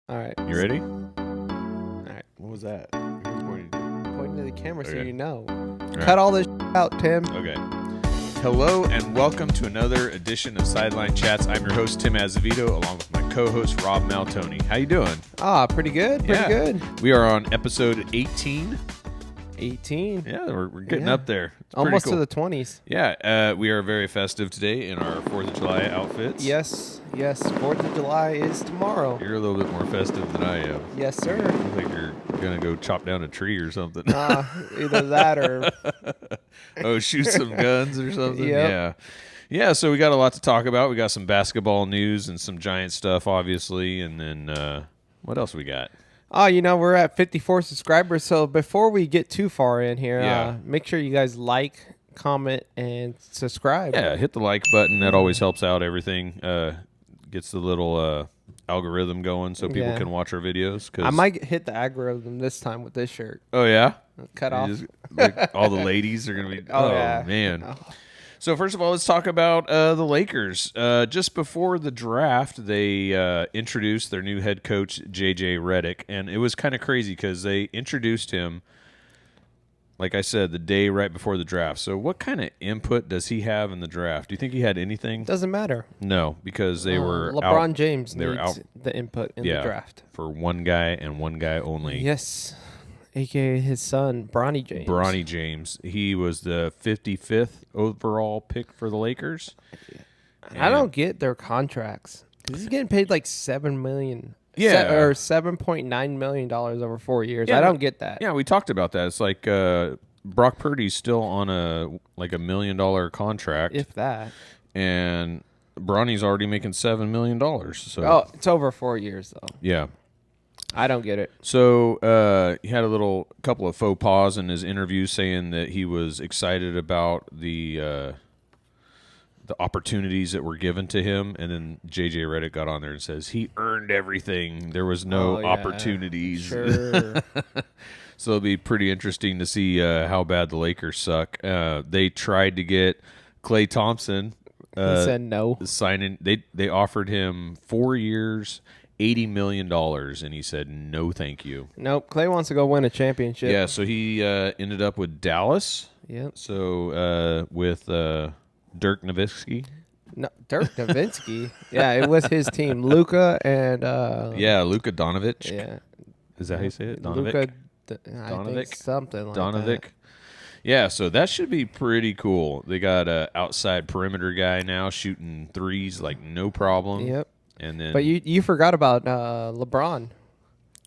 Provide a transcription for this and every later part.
All right. You ready? All right. What was that? Pointing to the camera so Okay. you know. Right. Cut all this out, Tim. Okay. Hello and welcome to another edition of Sideline Chats. I'm your host, Tim Azevedo, along with my co-host, Rob Maltoni. How you doing? Pretty good. Pretty good. We are on episode 18. 18. Yeah, we're getting up there. It's Almost pretty cool. to the 20s. Yeah, we are very festive today in our 4th of July outfits. Yes. 4th of July is tomorrow. You're a little bit more festive than I am. Yes, sir. I think you're going to go chop down a tree or something. Either that or... shoot some guns or something? Yep. Yeah, so we got a lot to talk about. We got some basketball news and some Giant stuff, obviously. And then what else we got? we're at 54 subscribers. So before we get too far in here, Yeah. make sure you guys like, comment, and subscribe. Yeah, hit the like button. That always helps out everything. Gets the little algorithm going so people Yeah. can watch our videos. I might hit the algorithm this time with this shirt. Oh, yeah? Cut You off. like, all the ladies are going to be... Oh, yeah. Man. Oh. So first of all, let's talk about the Lakers. Just before the draft, they introduced their new head coach, J.J. Redick, and it was kind of crazy because they introduced him, like I said, the day right before the draft. So what kind of input does he have in the draft? Do you think he had anything? Doesn't matter. No, because they were LeBron out, James they were needs out the input in the draft. for one guy and one guy only. Yes, a.k.a. his son, Bronny James. Bronny James. He was the 55th overall pick for the Lakers. I don't get their contracts because he's getting paid like $7 million. Yeah. Or $7.9 million over 4 years. Yeah, I don't get that. Yeah, we talked about that. It's like Brock Purdy's still on $1 million contract, If that. and Bronny's already making $7 million. So It's over 4 years though. yeah. I don't get it. So he had a couple of faux pas in his interview, saying that he was excited about the opportunities that were given to him, and then J.J. Redick got on there and says he earned everything. There was no opportunities. Sure. So it'll be pretty interesting to see how bad the Lakers suck. They tried to get Klay Thompson. He said no. Signing. They offered him 4 years, $80 million, and he said no, thank you. Nope. Clay wants to go win a championship. Yeah, so he ended up with Dallas. Yep. So with Dirk Nowitzki. No, Dirk Nowitzki. Yeah, it was his team. Luka and Luka Doncic. Yeah. Is that how you say it? Donovic? Luka, I think something like Donovic. that. Yeah, so that should be pretty cool. They got a outside perimeter guy now shooting threes like no problem. Yep. And then, But you forgot about LeBron.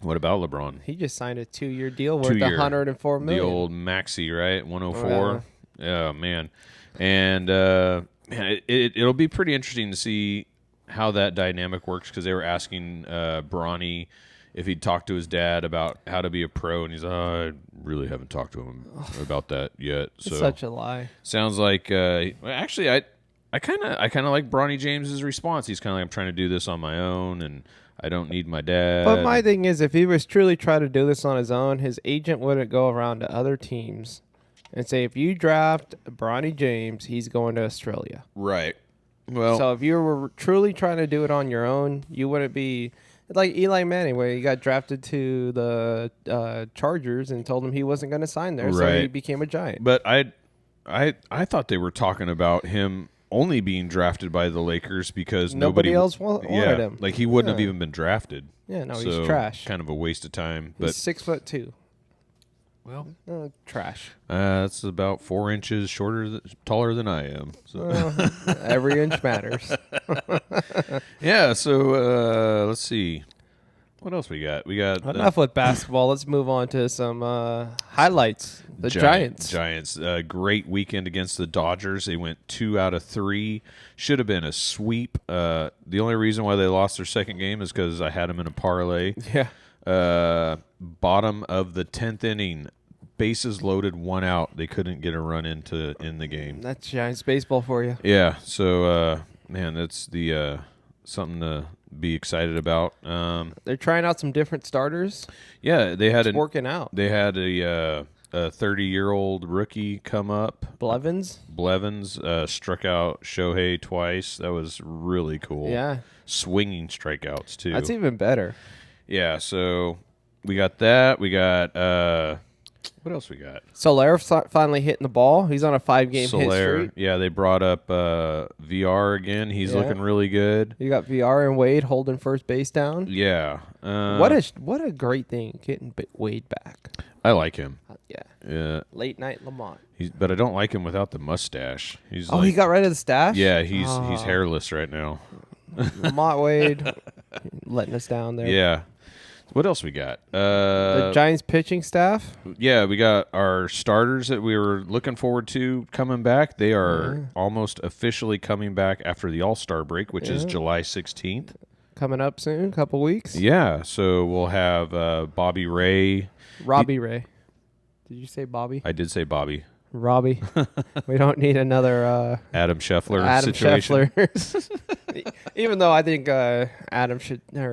what about LeBron? He just signed a 2-year deal worth 2-year. $104 million. The old Maxi, right? 104. Oh, man. And it'll be pretty interesting to see how that dynamic works, because they were asking Bronny if he'd talked to his dad about how to be a pro, and he's like, I really haven't talked to him about that yet. So It's such a lie. sounds like actually I kind of like Bronny James's response. He's kind of like, I'm trying to do this on my own, and I don't need my dad. But my thing is, if he was truly trying to do this on his own, his agent wouldn't go around to other teams and say, if you draft Bronny James, he's going to Australia. Right. Well, So if you were truly trying to do it on your own, you wouldn't be like Eli Manning, where he got drafted to the Chargers and told him he wasn't going to sign there, so he Right. became a Giant. but I thought they were talking about him only being drafted by the Lakers because Nobody else wanted him. Like he wouldn't have Yeah. even been drafted. Yeah, no, So, he's trash. Kind of a waste of time. He's But 6'2". well, Trash. that's about 4 inches taller than I am. So Well, every inch matters. yeah. So let's see, what else we got. We got Enough with basketball. Let's move on to some highlights. The Giants. Giants. Great weekend against the Dodgers. They went 2 out of 3. Should have been a sweep. The only reason why they lost their second game is because I had them in a parlay. Yeah. Bottom of the 10th inning, bases loaded, 1 out. They couldn't get a run in the game. That's Giants baseball for you. Yeah. So man, that's the something to be excited about. They're trying out some different starters. Yeah, they had It's working out. They had a 30-year-old rookie come up. Blevins. Blevins struck out Shohei twice. That was really cool. Yeah. Swinging strikeouts too. That's even better. Yeah, so we got that. We got what else we got? Soler finally hitting the ball. He's on a 5-game hit Soler. streak. Yeah, they brought up VR again. He's Yeah. looking really good. You got VR and Wade holding first base down. Yeah. What a great thing getting Wade back. I like him. Yeah. Yeah. Late night Lamont. But I don't like him without the mustache. He's He got rid of the stash? Yeah, he's hairless right now. Lamont Wade letting us down there. Yeah. What else we got? The Giants pitching staff. Yeah, we got our starters that we were looking forward to coming back. They are almost officially coming back after the All-Star break, which is July 16th. Coming up soon, couple weeks. Yeah, so we'll have Bobby Ray. Robbie Ray. Did you say Bobby? I did say Bobby. Robbie. We don't need another Adam Scheffler Adam situation. Scheffler. Even though I think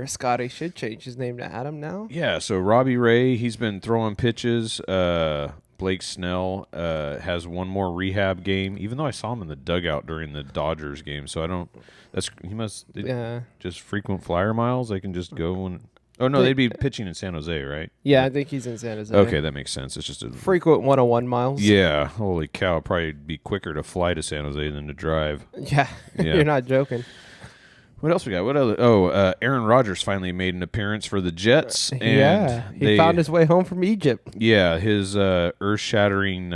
Scotty should change his name to Adam now. Yeah, so Robbie Ray, he's been throwing pitches. Blake Snell has one more rehab game, even though I saw him in the dugout during the Dodgers game. So I don't. He must just frequent flyer miles. They can just go and. Oh no, they'd be pitching in San Jose, right? Yeah, I think he's in San Jose. Okay, that makes sense. It's just a frequent 101 miles. Yeah, holy cow! It'd probably be quicker to fly to San Jose than to drive. Yeah. You're not joking. What else we got? What other? Oh, Aaron Rodgers finally made an appearance for the Jets. And he found his way home from Egypt. Yeah, his earth-shattering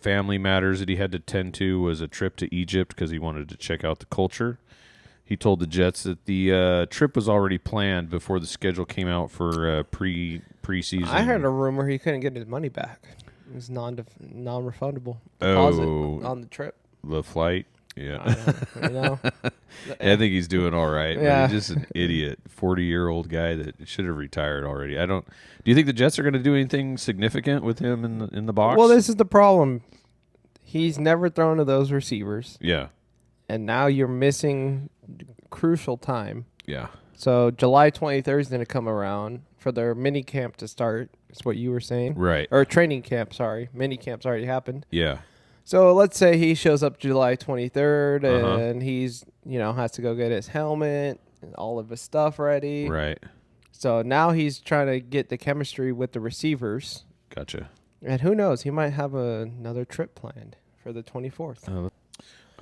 family matters that he had to tend to was a trip to Egypt because he wanted to check out the culture. He told the Jets that the trip was already planned before the schedule came out for preseason. I heard a rumor he couldn't get his money back. It was non-refundable deposit on the trip. The flight, yeah. I think he's doing all right. Yeah. But he's just an idiot, 40-year-old guy that should have retired already. Do you think the Jets are going to do anything significant with him in the box? Well, this is the problem. He's never thrown to those receivers. Yeah. And now you're missing crucial time. Yeah. So July 23rd is going to come around for their mini camp to start. Is what you were saying, right? Or training camp? Sorry, mini camp's already happened. Yeah. So let's say he shows up July 23rd and he's has to go get his helmet and all of his stuff ready. Right. So now he's trying to get the chemistry with the receivers. Gotcha. And who knows? He might have another trip planned for the 24th.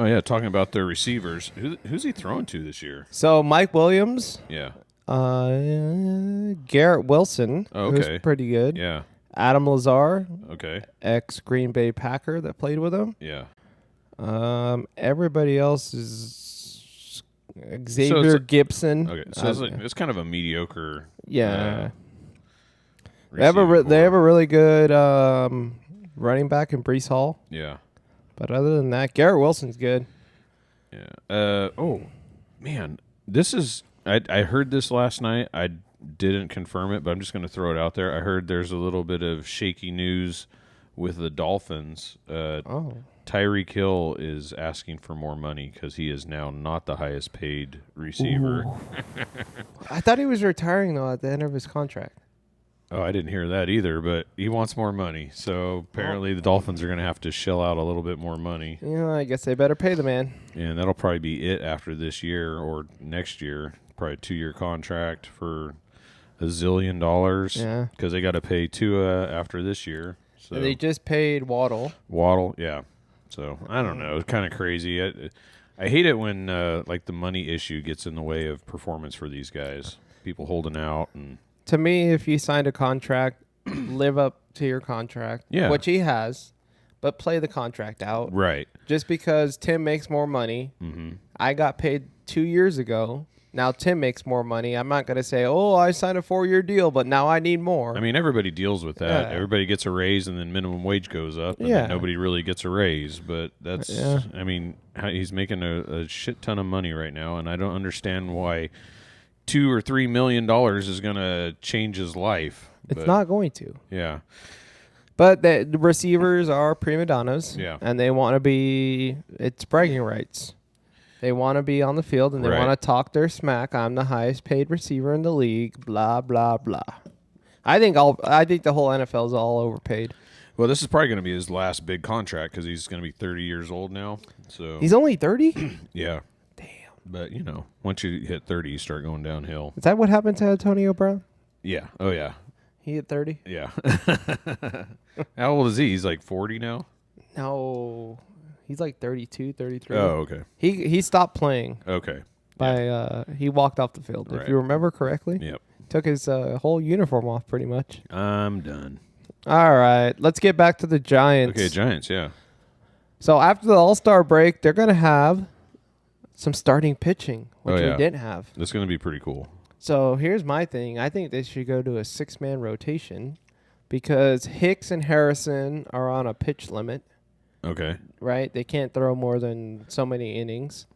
Oh, yeah, talking about their receivers. Who's he throwing to this year? So Mike Williams. Yeah. Garrett Wilson, who's pretty good. Yeah. Adam Lazar, ex-Green Bay Packer that played with him. Yeah. Everybody else is Xavier Gibson. Okay, so it's kind of a mediocre. Yeah. They have a really good running back in Breece Hall. Yeah. But other than that, Garrett Wilson's good. Yeah. Oh, man. This is... I heard this last night. I didn't confirm it, but I'm just going to throw it out there. I heard there's a little bit of shaky news with the Dolphins. Tyreek Hill is asking for more money because he is now not the highest paid receiver. I thought he was retiring, though, at the end of his contract. Oh, I didn't hear that either, but he wants more money. So apparently the Dolphins are going to have to shell out a little bit more money. Yeah, I guess they better pay the man. And that'll probably be it after this year or next year. Probably a 2-year contract for $1 zillion. Yeah. Because they got to pay Tua after this year. So and they just paid Waddle. Yeah. So I don't know. It's kind of crazy. I hate it when like the money issue gets in the way of performance for these guys. People holding out and. To me, if you signed a contract, live up to your contract, which he has, but play the contract out. Right. Just because Tim makes more money, I got paid 2 years ago. Now Tim makes more money. I'm not going to say, I signed a 4-year deal, but now I need more. I mean, everybody deals with that. Yeah. Everybody gets a raise, and then minimum wage goes up, and then nobody really gets a raise. But that's, I mean, he's making a shit ton of money right now, and I don't understand why $2 or $3 million is going to change his life. It's not going to. Yeah. But the receivers are prima donnas. Yeah. And they want to be, it's bragging rights. They want to be on the field and they want to talk their smack. I'm the highest paid receiver in the league, blah, blah, blah. I think the whole NFL is all overpaid. Well, this is probably going to be his last big contract because he's going to be 30 years old now. So he's only 30? Yeah. Damn. But, once you hit 30, you start going downhill. Is that what happened to Antonio Brown? Yeah. Oh, yeah. He hit 30? Yeah. How old is he? He's like 40 now? No. He's like 32, 33. Oh, okay. He stopped playing. Okay. He walked off the field. Right. If you remember correctly. Yep. Took his whole uniform off pretty much. I'm done. All right. Let's get back to the Giants. Okay, Giants, yeah. So after the All-Star break, they're going to have some starting pitching, which we didn't have. That's going to be pretty cool. So here's my thing. I think they should go to a 6-man rotation because Hicks and Harrison are on a pitch limit. Okay. Right? They can't throw more than so many innings.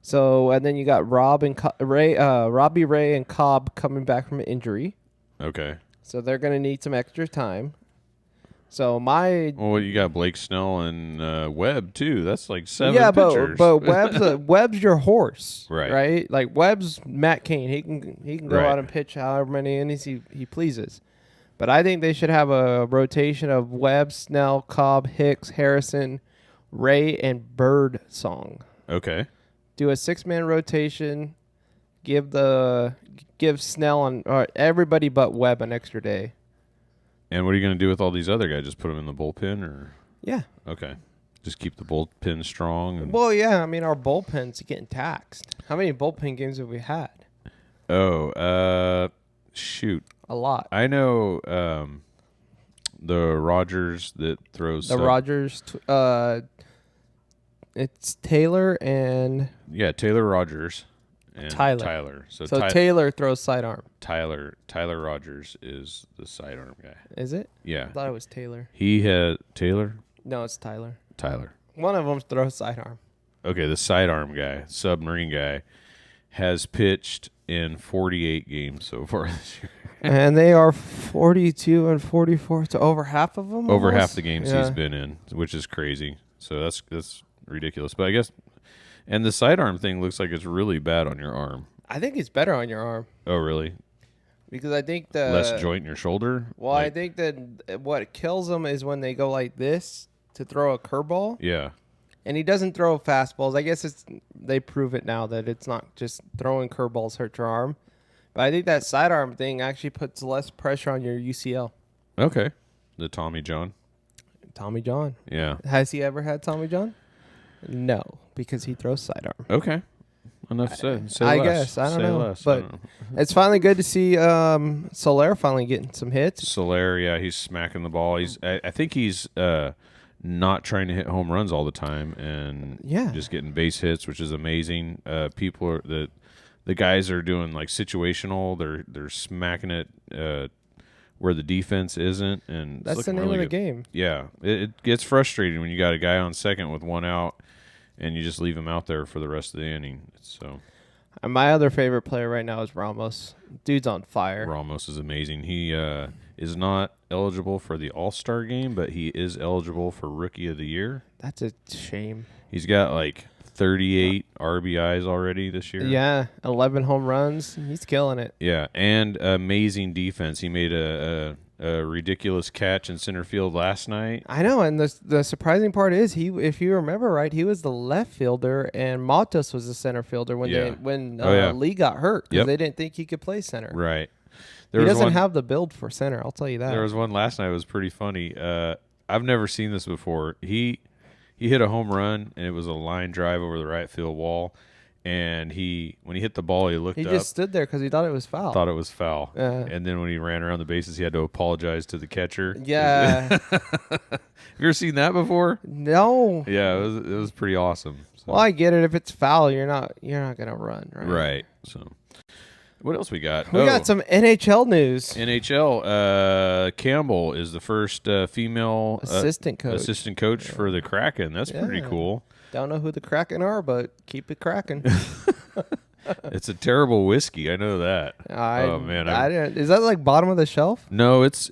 So, and then you got Robbie Ray and Cobb coming back from an injury. Okay. So they're going to need some extra time. So well, you got Blake Snell and Webb too. That's like 7 pitchers. but Webb's your horse, Right? Right? Like Webb's Matt Cain. He can go out and pitch however many innings he pleases. But I think they should have a rotation of Webb, Snell, Cobb, Hicks, Harrison, Ray, and Birdsong. Okay. Do a 6-man rotation. Give Snell or everybody but Webb an extra day. And what are you going to do with all these other guys? Just put them in the bullpen, or? Yeah. Okay. Just keep the bullpen strong. Well, yeah. I mean, our bullpen's getting taxed. How many bullpen games have we had? Oh, shoot. A lot. I know the Rogers that throws. The Rogers. It's Taylor and. Yeah, Taylor Rogers. And Taylor. So Taylor throws sidearm. Tyler Rogers is the sidearm guy. Is it? Yeah. I thought it was Taylor. He had Taylor? No, it's Tyler. Tyler. One of them throws sidearm. Okay, the sidearm guy, submarine guy, has pitched in 48 games so far this year. And they are 42 and 44, so over half of them? Over almost? half the games he's been in, which is crazy. So that's ridiculous. But I guess, and the sidearm thing looks like it's really bad on your arm. I think it's better on your arm. Oh, really? Because I think less joint in your shoulder? Well, I think that what kills them is when they go like this to throw a curveball. Yeah. And he doesn't throw fastballs. I guess they prove it now that it's not just throwing curveballs hurt your arm. But I think that sidearm thing actually puts less pressure on your UCL. Okay. The Tommy John. Tommy John. Yeah. Has he ever had Tommy John? No, because he throws sidearm. Okay. Enough said. Say I less. guess. I don't Say know. less. But it's finally good to see Soler finally getting some hits. Soler, yeah, he's smacking the ball. I think he's not trying to hit home runs all the time and just getting base hits, which is amazing. People are the guys are doing like situational. They're smacking it where the defense isn't, and that's the name of the game. Yeah, it gets frustrating when you got a guy on second with one out, and you just leave him out there for the rest of the inning. So, and my other favorite player right now is Ramos. Dude's on fire. Ramos is amazing. He is not eligible for the All-Star game, but he is eligible for Rookie of the Year. That's a shame. He's got like 38 RBIs already this year. Yeah, 11 home runs. He's killing it. Yeah, and amazing defense. He made a ridiculous catch in center field last night. I know, and the surprising part is if you remember right, he was the left fielder and Matos was the center fielder when Lee got hurt because they didn't think he could play center. Right. He doesn't have the build for center, I'll tell you that. There was one last night that was pretty funny. I've never seen this before. He hit a home run, and it was a line drive over the right field wall. And when he hit the ball, he looked up. He just stood there because he thought it was foul. And then when he ran around the bases, he had to apologize to the catcher. Yeah. Have you ever seen that before? No. Yeah, it was pretty awesome. So. Well, I get it. If it's foul, you're not gonna run, right? Right. So, what else we got? We got some NHL news. NHL. Campbell is the first female assistant coach for the Kraken. That's pretty cool. Don't know who the Kraken are, but keep it cracking. It's a terrible whiskey. I know that. Oh man, I didn't. Is that like bottom of the shelf? No, it's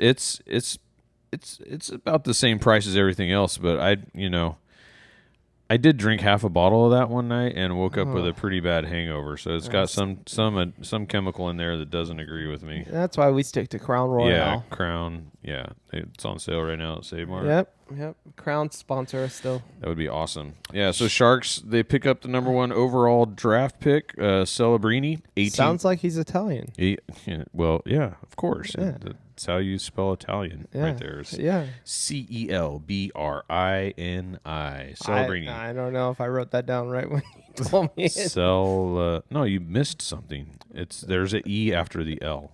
about the same price as everything else. But I did drink half a bottle of that one night and woke up with a pretty bad hangover. So it's got some chemical in there that doesn't agree with me. That's why we stick to Crown Royal. Yeah, Crown. Yeah, it's on sale right now at Save Mart. Yep. Crown sponsor us still. That would be awesome. Yeah, so Sharks, they pick up the number 1 overall draft pick, Celebrini. 18. Sounds like he's Italian. Well, yeah, of course. Yeah. That's how you spell Italian right there. It's Yeah. Celbrini. Celebrini. I don't know if I wrote that down right when you told me it. No, you missed something. There's an E after the L.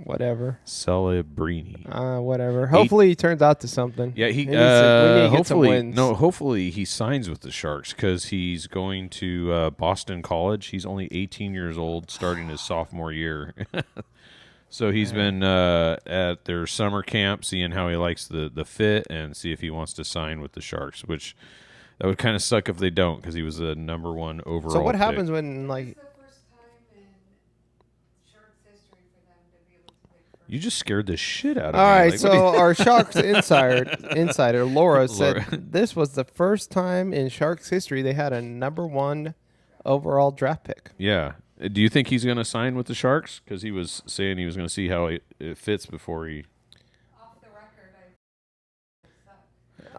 Whatever. Celebrini. Whatever. Hopefully he turns out to something. Yeah, we need to get some wins. Hopefully he signs with the Sharks because he's going to Boston College. He's only 18 years old, starting his sophomore year. So he's been at their summer camp, seeing how he likes the fit and see if he wants to sign with the Sharks, which that would kind of suck if they don't because he was the number 1 overall So what pick. happens when, like... You just scared the shit out of me. All right, Like, so our Sharks insider, Laura, said this was the first time in Sharks history they had a number 1 overall draft pick. Yeah. Do you think he's going to sign with the Sharks? Because he was saying he was going to see how it fits before he... Off the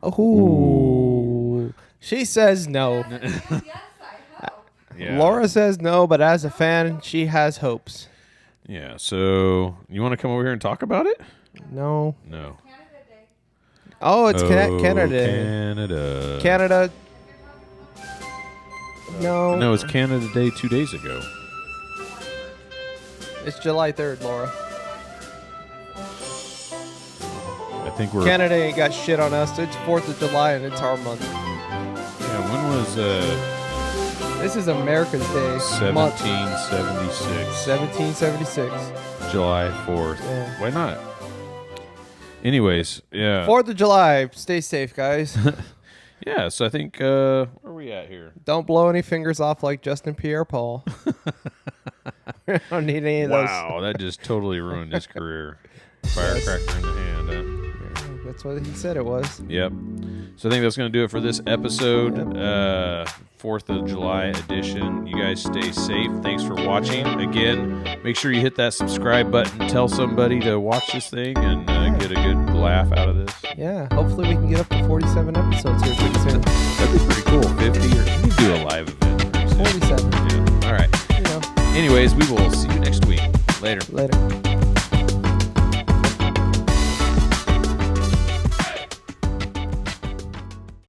record, Ooh. She says no. yes, I hope. Yeah. Laura says no, but as a fan, she has hopes. Yeah, so you want to come over here and talk about it? No. No. Canada Day. Oh, it's Canada. Canada. Canada. No. No, it's Canada Day 2 days ago. It's July 3rd, Laura. I think we're... Canada ain't got shit on us. It's 4th of July, and it's our month. Yeah, when was... This is America's Day. 1776. 1776. July 4th. Yeah. Why not? Anyways, yeah. 4th of July. Stay safe, guys. Yeah, so I think... where are we at here? Don't blow any fingers off like Justin Pierre-Paul. We don't need any of those. Wow, that just totally ruined his career. Firecracker in the hand, huh? Yeah, that's what he said it was. Yep. So I think that's going to do it for this episode, 4th of July edition. You guys stay safe. Thanks for watching. Again, make sure you hit that subscribe button. Tell somebody to watch this thing and get a good laugh out of this. Yeah, hopefully we can get up to 47 episodes here pretty soon. That'd be pretty cool. 50 or we can do a live event. 47. Yeah. All right. You know. Anyways, we will see you next week. Later. Later.